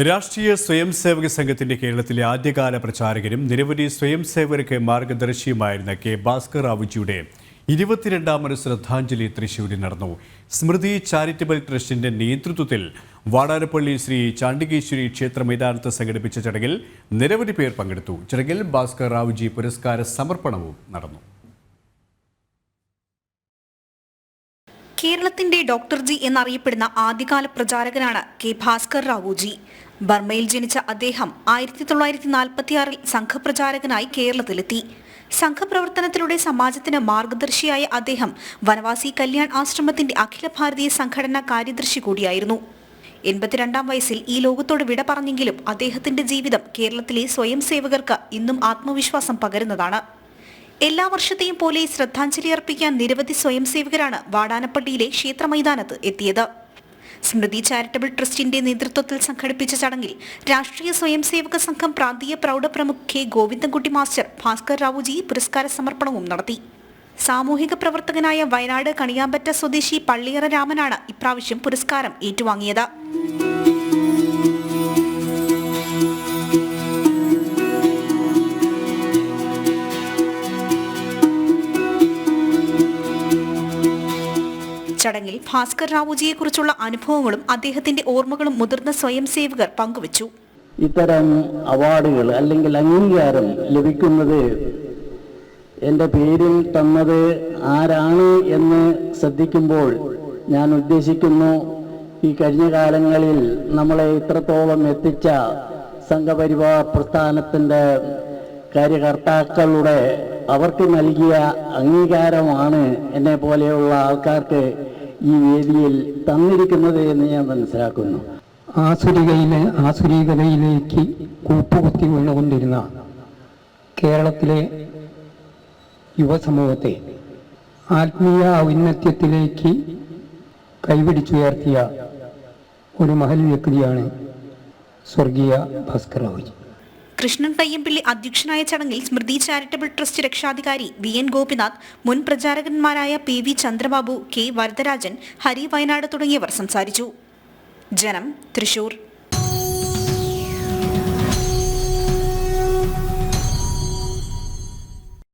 രാഷ്ട്രീയ സ്വയം സേവക സംഘത്തിന്റെ കേരളത്തിലെ ആദ്യകാല പ്രചാരകനും നിരവധി സ്വയം സേവകർക്ക് മാർഗദർശിയുമായിരുന്ന കെ ഭാസ്കർ റാവുജിയുടെ 22ാമത് ശ്രദ്ധാഞ്ജലി തൃശൂരിൽ നടന്നു. സ്മൃതി ചാരിറ്റബിൾ ട്രസ്റ്റിന്റെ നേതൃത്വത്തിൽ വാടാനപ്പള്ളി ശ്രീ ചാണ്ടികേശ്വരി ക്ഷേത്ര മൈതാനത്ത് സംഘടിപ്പിച്ച ചടങ്ങിൽ നിരവധി പേർ പങ്കെടുത്തു. ചടങ്ങിൽ ഭാസ്കർ റാവുജി പുരസ്കാര സമർപ്പണവും നടന്നു. കേരളത്തിന്റെ ഡോക്ടർ ജി എന്നറിയപ്പെടുന്ന ആദ്യകാല പ്രചാരകനാണ് കെ ഭാസ്കർ റാവുജി. ബർമയിൽ ജനിച്ച അദ്ദേഹം 1946-ൽ സംഘപ്രചാരകനായി കേരളത്തിലെത്തി. സംഘപ്രവർത്തനത്തിലൂടെ സമാജത്തിന് മാർഗദർശിയായ അദ്ദേഹം വനവാസി കല്യാൺ ആശ്രമത്തിന്റെ അഖില ഭാരതീയ സംഘടനാ കാര്യദർശി കൂടിയായിരുന്നു. 82ാം വയസ്സിൽ ഈ ലോകത്തോട് വിട പറഞ്ഞെങ്കിലും അദ്ദേഹത്തിന്റെ ജീവിതം കേരളത്തിലെ സ്വയം സേവകർക്ക് ഇന്നും ആത്മവിശ്വാസം പകരുന്നതാണ്. എല്ലാ വർഷത്തെയും പോലെ ശ്രദ്ധാഞ്ജലി അർപ്പിക്കാൻ നിരവധി സ്വയം സേവകരാണ് വാടാനപ്പള്ളിയിലെ ക്ഷേത്ര മൈതാനത്ത് എത്തിയത്. സ്മൃതി ചാരിറ്റബിൾ ട്രസ്റ്റിന്റെ നേതൃത്വത്തിൽ സംഘടിപ്പിച്ച ചടങ്ങിൽ രാഷ്ട്രീയ സ്വയം സേവക സംഘം പ്രാന്തീയ പ്രൗഢപ്രമുഖ് കെ ഗോവിന്ദൻകുട്ടി മാസ്റ്റർ ഭാസ്കർ റാവുജി പുരസ്കാര സമർപ്പണവും നടത്തി. സാമൂഹിക പ്രവർത്തകനായ വയനാട് കണിയാമ്പറ്റ സ്വദേശി പള്ളിയറ രാമനാണ് ഇപ്രാവശ്യം പുരസ്കാരം ഏറ്റുവാങ്ങിയത്. ചടങ്ങിൽ ഭാസ്കർ റാവുജിയെക്കുറിച്ചുള്ള അനുഭവങ്ങളും അദ്ദേഹത്തിന്റെ ഓർമ്മകളും മുതിർന്ന സ്വയം സേവകർ പങ്കുവച്ചു. ഇത്തരം അവാർഡുകൾ അല്ലെങ്കിൽ അംഗീകാരം ലഭിക്കുന്നത് എൻ്റെ പേരിൽ തന്നത് ആരാണ് എന്ന് ശ്രദ്ധിക്കുമ്പോൾ ഞാൻ ഉദ്ദേശിക്കുന്നു, ഈ കഴിഞ്ഞ കാലങ്ങളിൽ നമ്മളെ ഇത്രത്തോളം എത്തിച്ച സംഘപരിവാർ പ്രസ്ഥാനത്തിൻ്റെ കാര്യകർത്താക്കളുടെ അവർക്ക് നൽകിയ അംഗീകാരമാണ് എന്നെ പോലെയുള്ള ആൾക്കാർക്ക് ഈ വേദിയിൽ തന്നിരിക്കുന്നത് എന്ന് ഞാൻ മനസ്സിലാക്കുന്നു. ആസുരികതയിലേക്ക് കൂപ്പുകുത്തി വീണുകൊണ്ടിരുന്ന കേരളത്തിലെ യുവസമൂഹത്തെ ആത്മീയ ഔന്നത്യത്തിലേക്ക് കൈപിടിച്ചുയർത്തിയ ഒരു മഹൽ വ്യക്തിയാണ് സ്വർഗീയ ഭാസ്കർ റാവുജി. കൃഷ്ണൻ തയ്യമ്പിള്ളി അധ്യക്ഷനായ ചടങ്ങിൽ സ്മൃതി ചാരിറ്റബിൾ ട്രസ്റ്റ് രക്ഷാധികാരി VN ഗോപിനാഥ്, മുൻ പ്രചാരകന്മാരായ PV ചന്ദ്രബാബു, K വരദരാജൻ, ഹരി വയനാട് തുടങ്ങിയവർ സംസാരിച്ചു. ജനം, തൃശൂർ.